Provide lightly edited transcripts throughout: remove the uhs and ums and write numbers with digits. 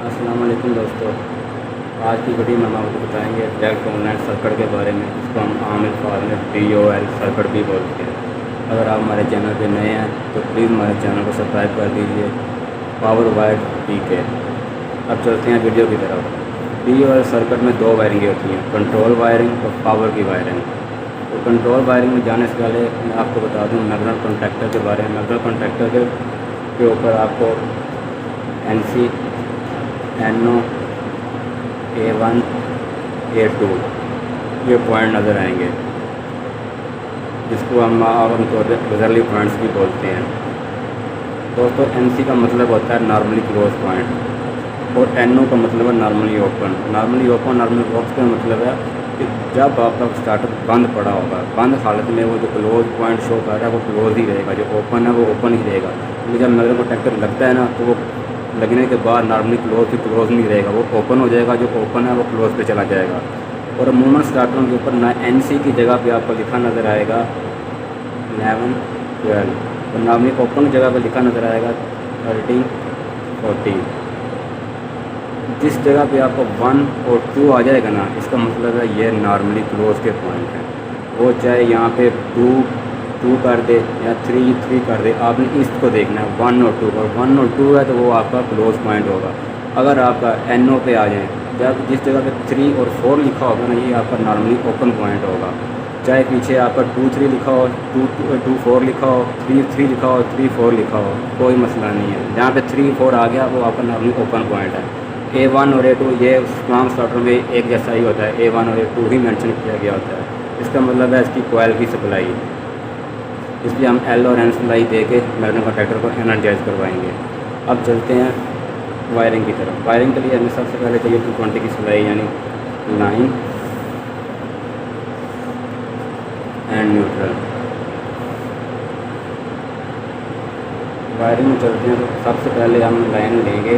अस्सलाम वालेकुम दोस्तों, आज की वीडियो में हम आपको बताएंगे डायरेक्ट ऑनलाइन सर्किट के बारे में, जिसको हम आम अल्फाज में DOL सर्किट भी बोलते हैं। अगर आप हमारे चैनल पे नए हैं तो प्लीज़ हमारे चैनल को सब्सक्राइब कर दीजिए। Power wire PK। अब चलते हैं वीडियो की तरफ। DOL सर्किट में दो वायरिंगें होती हैं, कंट्रोल वायरिंग और पावर की वायरिंग। तो कंट्रोल वायरिंग में जाने से पहले मैं आपको बता दूं मैग्नेट कॉन्टैक्टर के बारे में। मैग्नेट कॉन्टैक्टर के ऊपर आपको NC, NO, A1, A2 ये पॉइंट नज़र आएंगे, जिसको हम आमतौर पर रिजर्व पॉइंट्स भी बोलते हैं। दोस्तों NC का मतलब होता है नॉर्मली क्लोज पॉइंट और NO का मतलब है normally open. Normally open, normally close का मतलब है कि जब आपका स्टार्टर बंद पड़ा होगा, बंद हालत में वो जो क्लोज पॉइंट शो कर रहा है वो क्लोज ही रहेगा, जो ओपन है वो ओपन ही रहेगा। क्योंकि जब मैग्नेट कॉन्टैक्टर लगता है ना, तो वो लगने के बाद नॉर्मली क्लोज नहीं रहेगा, वो ओपन हो जाएगा। जो ओपन है वो क्लोज पे चला जाएगा। और अमूमन स्टार्टरों के ऊपर ना NC की जगह पे आपको लिखा नज़र आएगा 11, 12 और नॉर्मली ओपन की जगह पे लिखा नज़र आएगा 13, 14। जिस जगह पे आपको 1 और 2 आ जाएगा ना, इसका मतलब है ये नॉर्मली क्लोज के पॉइंट हैं। वो चाहे यहाँ पे 2 कर दे या 3 कर दे, आपने इसको देखना है 1 और 2, और 1 और 2 है तो वो आपका क्लोज पॉइंट होगा। अगर आपका NO पे आ जाए, जब जिस जगह पे 3 और 4 लिखा होगा ना, ये आपका नॉर्मली ओपन पॉइंट होगा। चाहे पीछे आपका 2, 3 लिखा हो, 2, 4 लिखा हो, 3 लिखा हो, 3, 4 लिखा हो, कोई मसला नहीं है। जहाँ पे 3, 4 आ गया वो आपका नॉर्मली ओपन पॉइंट है। A1 और A2 ये तमाम स्टार्टर में एक जैसा ही होता है, A1 और A2 ही मेंशन किया गया होता है। इसका मतलब है इसकी कॉइल की सप्लाई, इसलिए हम L और N सप्लाई दे के मैग्नेट कॉन्टैक्टर को एनर्जाइज करवाएंगे। अब चलते हैं वायरिंग की तरफ। वायरिंग के लिए हमें सबसे पहले चाहिए 220 की सप्लाई, यानी लाइन एंड न्यूट्रल। वायरिंग में चलते हैं तो सबसे पहले हम लाइन लेंगे,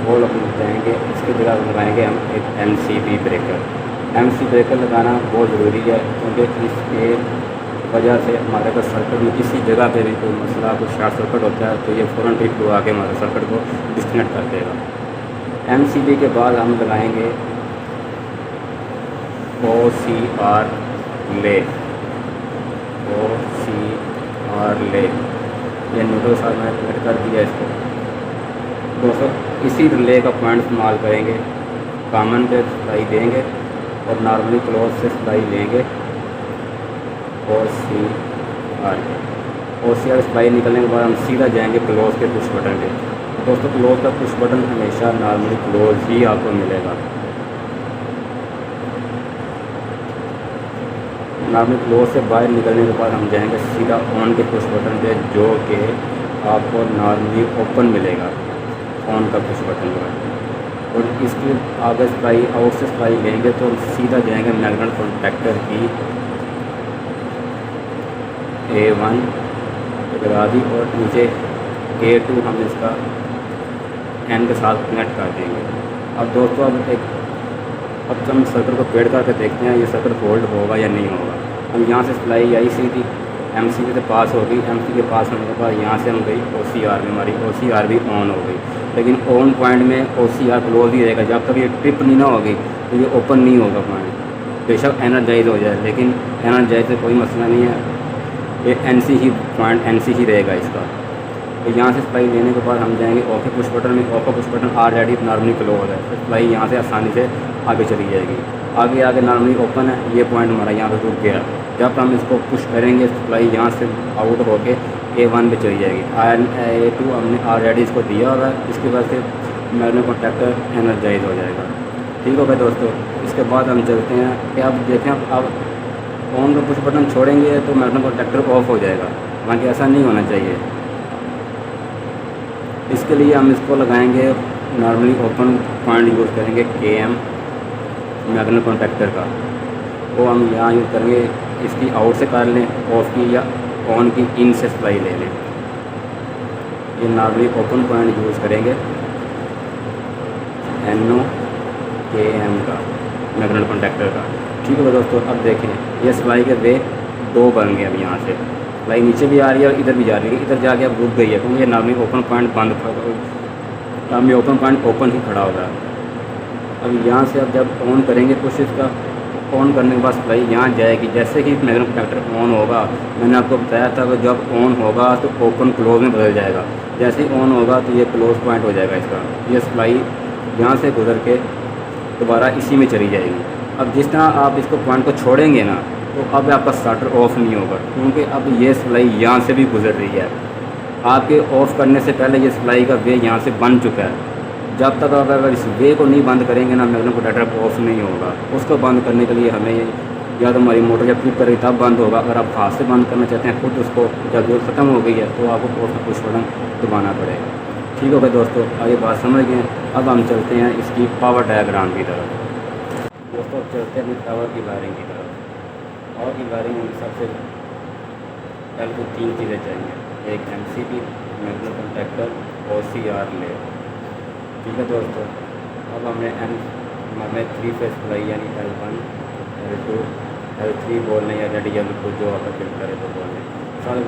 वो जाएंगे, इसकी जगह लगाएंगे हम एक MCB ब्रेकर। MC ब्रेकर लगाना बहुत ज़रूरी है, क्योंकि इसके वजह से हमारे पास सर्किट में किसी जगह पे भी कोई मसला, कोई शॉर्ट सर्किट होता है तो ये फ़ौरन ट्रिप लगा के हमारे सर्किट को डिस्कनेक्ट कर देगा। MCB के बाद हम लगाएंगे OCR ले, OCR ले। ये न्यूट्रल साथ मैंने कनेक्ट कर दिया इसको। दोस्तों इसी रिले का पॉइंट इस्तेमाल करेंगे, कॉमन पे सप्लाई देंगे और नॉर्मली क्लोज से सप्लाई लेंगे। OCR सप्लाई निकलने के बाद हम सीधा जाएंगे क्लोज के पुश बटन पे। दोस्तों क्लोज का पुश बटन हमेशा नॉर्मली क्लोज ही आपको मिलेगा। नॉर्मली क्लोज से बाहर निकलने के बाद हम जाएंगे सीधा ऑन के पुश बटन पे, जो कि आपको नॉर्मली ओपन मिलेगा, ऑन का पुश बटन है। और इसके आगे सप्लाई, आउट से सप्लाई लेंगे तो सीधा जाएंगे मैग्नेट कॉन्टैक्टर की A1 लगा दी और नीचे A2 हम इसका N के साथ कनेक्ट कर देंगे। अब दोस्तों अब हम सर्किट को पेड़ करके देखते हैं ये सर्किट होल्ड होगा या नहीं होगा। हम यहाँ से सप्लाई आई सीधी MCB से पास होगी, MC के पास होने के बाद यहाँ से हम गई OCR में, हमारी OCR भी ऑन हो गई। लेकिन ऑन पॉइंट में OCR क्लोज ही रहेगा, जब तक ये ट्रिप नहीं ना होगी तो ये ओपन नहीं होगा पॉइंट। बेशक एनर्जाइज हो जाए, लेकिन एनर्जाइज से कोई मसला नहीं है, ये NC ही पॉइंट NC ही रहेगा इसका। तो यहाँ से सप्लाई लेने के बाद हम जाएंगे ऑफ के पुश बटन में। ऑफ का push button already normally close है, तो सप्लाई यहाँ से आसानी से आगे चली जाएगी। आगे नॉर्मली ओपन है, ये पॉइंट हमारा यहाँ पे रुक गया। जब हम इसको पुश करेंगे सप्लाई यहाँ से आउट होके A1 पे चली जाएगी। A2 हमने ऑलरेडी इसको दिया होगा, इसकी वजह से मैग्नेट कॉन्टैक्टर एनर्जाइज हो जाएगा। ठीक हो गया दोस्तों। इसके बाद हम चलते हैं कि अब देखें, अब ऑन का पुश बटन छोड़ेंगे तो मैग्नेट कॉन्टैक्टर ऑफ हो जाएगा, बाकी ऐसा नहीं होना चाहिए। इसके लिए हम इसको लगाएंगे नॉर्मली ओपन पॉइंट यूज़ करेंगे KM मैग्नेट कॉन्टैक्टर का, वो हम यहाँ यूज़ करेंगे। इसकी आउट से कर लें, ऑफ की या ऑन की इन से सप्लाई ले लें। ये नॉर्मली ओपन पॉइंट यूज़ करेंगे NO KM का मैग्नेट कॉन्टैक्टर का। ठीक है दोस्तों। अब देखें ये सप्लाई के वे 2 बन गए अब यहाँ से, सप्लाई नीचे भी आ रही है और इधर भी जा रही है, इधर जाके अब रुक गई है क्योंकि ये नॉर्मली ओपन पॉइंट बंद, नॉर्मली ओपन पॉइंट ओपन ही खड़ा होगा। अब यहाँ से अब जब ऑन करेंगे कुछ इसका, ऑन करने के बाद सप्लाई यहाँ जाएगी। जैसे ही मैग्नेट कंडक्टर ऑन होगा, मैंने आपको बताया था कि जब ऑन होगा तो ओपन क्लोज में बदल जाएगा। जैसे ही ऑन होगा तो ये क्लोज पॉइंट हो जाएगा इसका, ये सप्लाई यहाँ से गुजर के दोबारा इसी में चली जाएगी। अब जिस तरह आप इसको पॉइंट को छोड़ेंगे ना, तो अब आपका स्टार्टर ऑफ नहीं होगा क्योंकि अब ये सप्लाई यहाँ से भी गुजर रही है। आपके ऑफ़ करने से पहले ये सप्लाई का वे यहाँ से बन चुका है। जब तक आप अगर इस वे को नहीं बंद करेंगे ना, मैग्नेट कंडक्टर ऑफ नहीं होगा। उसको बंद करने के लिए हमें या तो हमारी मोटर जब ट्रिप करेगी तब बंद होगा। अगर आप हाथ से बंद करना चाहते हैं खुद उसको, जब जरूरत ख़त्म हो गई है तो आपको ऑफ का पुश बटन दबाना पड़ेगा। ठीक हो गया दोस्तों, आगे बात समझ गए। अब हम चलते हैं इसकी पावर डायग्राम की तरफ। दोस्तों अब चलते हैं अपनी पावर की वायरिंग की तरफ। पावर की वायरिंग में सबसे पहले तो 3 चीज़ें चाहिए, एक MCB, मैग्नेट कंडक्टर, OCR ले। ठीक है दोस्तों, अब हमें 3 फेस सप्लाई यानी L1, L2, L3 बोलने या रेडियल को जो आपका फिल्टर है तो बोलने, सारे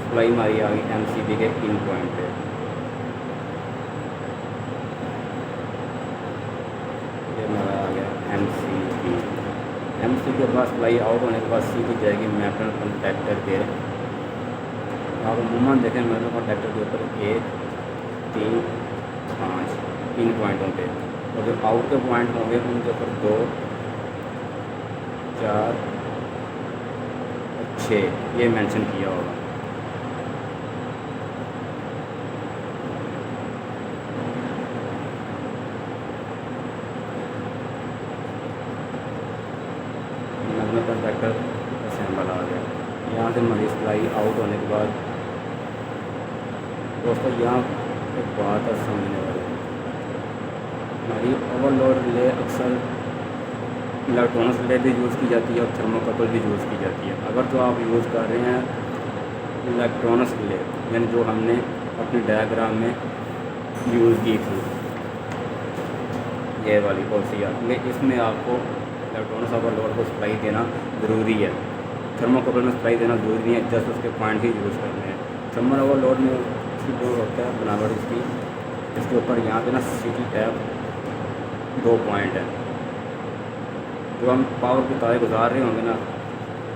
सप्लाई हमारी आ गई MCB के इन पॉइंट पे। ये हमारा आ गया MCB। MCB के बाद सप्लाई आउट होने के बाद सीधी जाएगी मैग्नेट कंडक्टर के। आप अमूमन देखें मैग्नेट कंडक्टर के ऊपर 1, 3, 5 3 पॉइंटों पे, और जो आउट के पॉइंट होंगे उनके ऊपर 2, 4 और 6 ये मेंशन किया होगा। मैग्नेट कंडक्टर असेंबल आ गया। यहाँ से हमारी सप्लाई आउट होने के बाद दोस्तों यहाँ एक बात है समझने वाली, हमारी ओवरलोड रिले अक्सर इलेक्ट्रॉनिक्स रिले भी यूज़ की जाती है और थर्मोकपल भी यूज़ की जाती है। अगर तो आप यूज़ कर रहे हैं इलेक्ट्रॉनिक्स रिले यानी जो हमने अपने डायग्राम में यूज़ की थी ये वाली OCR में, इसमें आपको इलेक्ट्रॉनिक्स ओवरलोड को सप्लाई देना ज़रूरी है। थर्मोकपल में सप्लाई देना ज़रूरी नहीं है, जस्ट उसके पॉइंट ही यूज़ करने हैं। थर्मल ओवरलोड में इसकी जो होता है बनावट इसकी, इसके ऊपर यहाँ पे ना CT टैप 2 पॉइंट है। जो हम पावर की तारें गुजार रहे होंगे ना,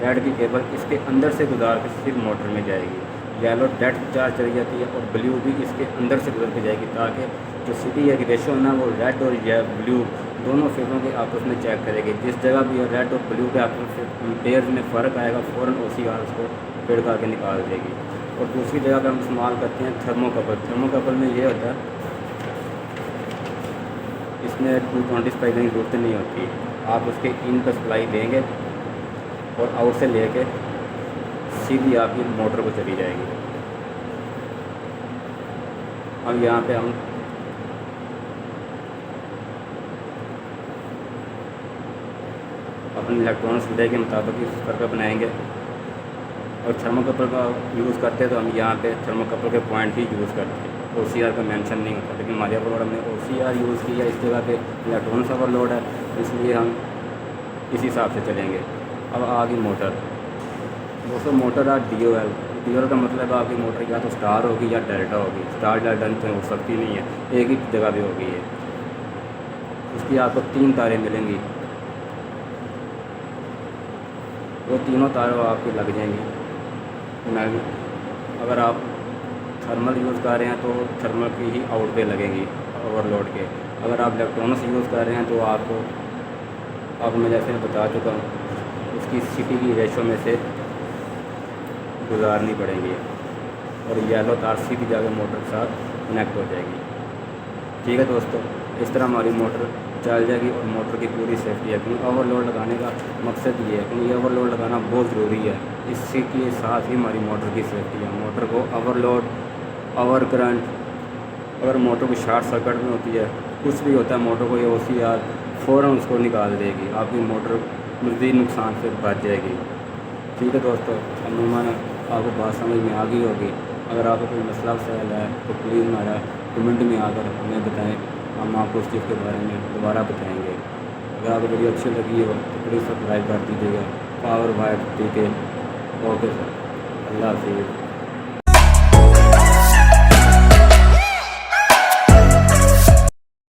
रेड की केबल इसके अंदर से गुजार के सिर्फ मोटर में जाएगी। येलो डेड चार्ज चली जाती है और ब्लू भी इसके अंदर से गुजर के जाएगी, ताकि जो CT या की रेशो है ना वो रेड और ब्लू दोनों फेज़ों के आपस में चेक करेगी। जिस जगह भी रेड और ब्लू के आपस पेयर में फ़र्क आएगा फ़ौरन OCR उसको पेड़ करके निकाल देगी। और दूसरी जगह पर हम इस्तेमाल करते हैं थर्मोकपल। थर्मोकपल में ये होता है, इसमें 220 सप्लाई देने की जरूरत नहीं होती। आप उसके इन पर सप्लाई देंगे और आउट से लेके सीधी आपकी मोटर को चली जाएगी। अब यहाँ पे हम अपने इलेक्ट्रॉनिक्स रिले के मुताबिक इस सर्कल बनाएंगे। और थर्मोकपल का यूज़ करते हैं तो हम यहाँ पे थर्मोकपल के पॉइंट ही यूज़ करते हैं, OCR का मेंशन नहीं होता। लेकिन हमारे ओवरलोड हमने OCR यूज़ किया, इस जगह पे इलेक्ट्रॉनिक्स ओवरलोड है, इसलिए हम इसी हिसाब से चलेंगे। अब आ गई मोटर। दोस्तों मोटर आ DOL का मतलब है आपकी मोटर या तो स्टार होगी या डेल्टा होगी। स्टार डेल्टा तो हो सकती नहीं है, एक ही जगह पे होगी ये। इसकी आपको 3 तारें मिलेंगी, वो तीनों तारों आपकी लग जाएंगी। अगर आप थर्मल यूज़ कर रहे हैं तो थर्मल की ही आउट पे लगेंगी ओवरलोड के। अगर आप इलेक्ट्रॉनिक्स यूज़ कर रहे हैं तो आपको मैं जैसे बता चुका हूँ, उसकी CT की रेशो में से गुजारनी पड़ेगी और येलो तार सीधी जाकर मोटर के साथ कनेक्ट हो जाएगी। ठीक है दोस्तों, इस तरह हमारी मोटर चल जाएगी और मोटर की पूरी सेफ्टी है। क्योंकि ओवरलोड लगाने का मकसद ये है, क्योंकि ये ओवरलोड लगाना बहुत ज़रूरी है। इसी के साथ ही हमारी मोटर की सेफ्टी है। मोटर को ओवरलोड, ओवर करंट, अगर मोटर की शॉर्ट सर्किट में होती है, कुछ भी होता है, मोटर को ये OCR फ़ौरन उसको निकाल देगी, आपकी मोटर मज़ीद नुकसान से बच जाएगी। ठीक है दोस्तों, अमूमन आपको बात समझ में आ गई होगी। अगर आपको कोई मसला वसाइल है तो प्लीज़ हमारा कमेंट में आकर हमें बताएं, हम आपको उस चीज़ के बारे में दोबारा बताएंगे। अगर आपको वीडियो अच्छी लगी हो तो प्लीज़ सब्सक्राइब कर दीजिएगा। पावर वाइट ठीक है, ओके सर। अल्लाह हाफिज़।